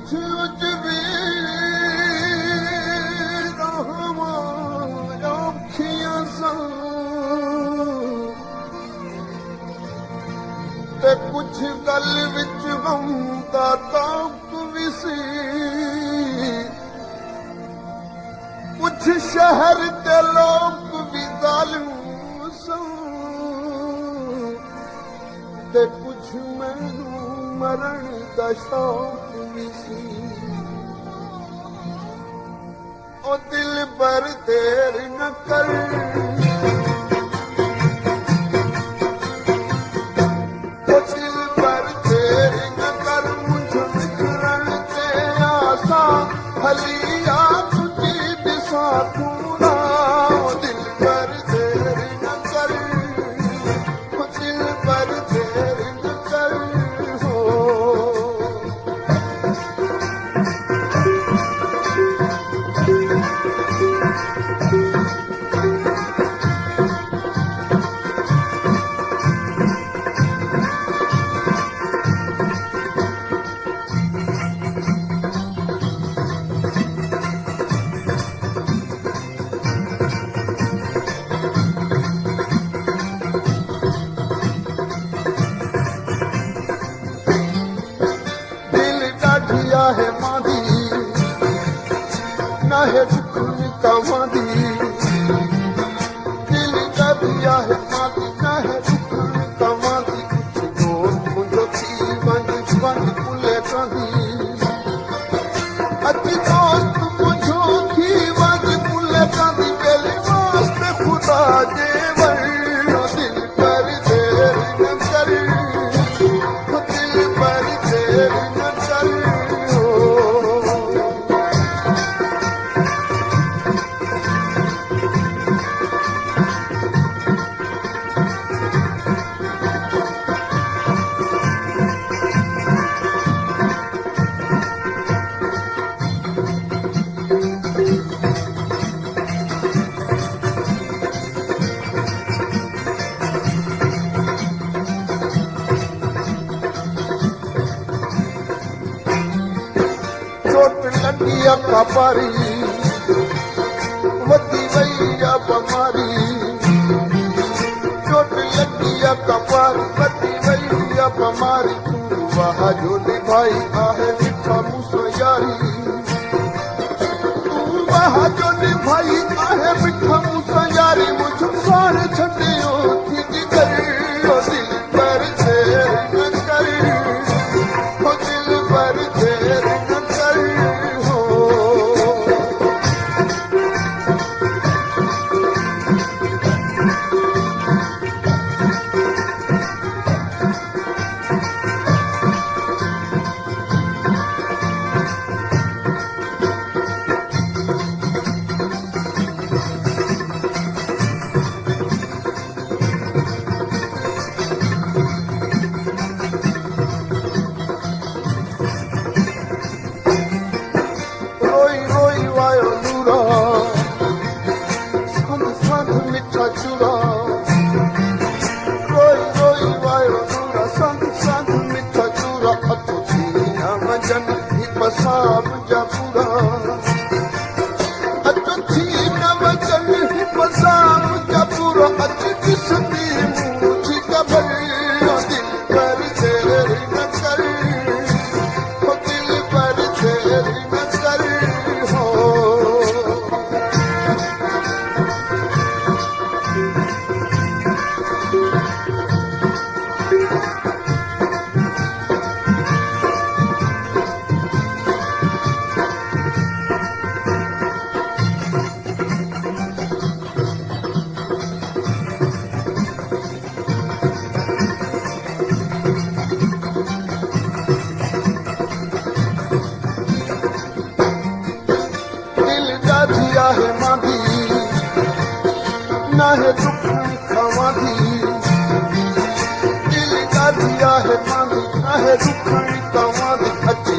कुछ उजवी अखियां सन ते कुछ गल विच गम दा ताक भी सी कुछ शहर ते लोग भी जालिम सन ते कुछ मैनू मरण दा शौक भी सी ओ दिल पर देर न कर ओ दिल पर देर न कर मुझ निकरण ते आसा हलिया तुझी दिशा पूरा ओ दिल पर देर न कर ओ दिल पर देर न कर दिया है मादी ना है झुकने का वादी दिल का दिया है मादी ना है झुकने का वादी कुछ दोस्त मुझे थी बंद बंद पुले कांदी अति दोस्त मुझे थी बंद पुले कांदी पहले वास्ते खुदा जेवर दिल पर देर न कर दिल पर देर न कर लगिया कपारी वधी वैया बमारी चोट लगिया कपारी वधी वैया बमारी तू वाह जो निभाई आहे मिठा मूसा यारी तू वाह जो निभाई आहे मिठा मूसा यारी मुझ सार छटियो थी कर दिल पर देर न कर ओ दिल पर देर न कर पसाब जा पूरा अच थी न वचन पसाब जा पूरा अच किसदी मुझी कबर दिल पर देर न कर ओ दिल पर देर न कर हो दिया है मादी ना है दुख खवादी दिल का दिया है मादी ना है दुख खवादी अच्छी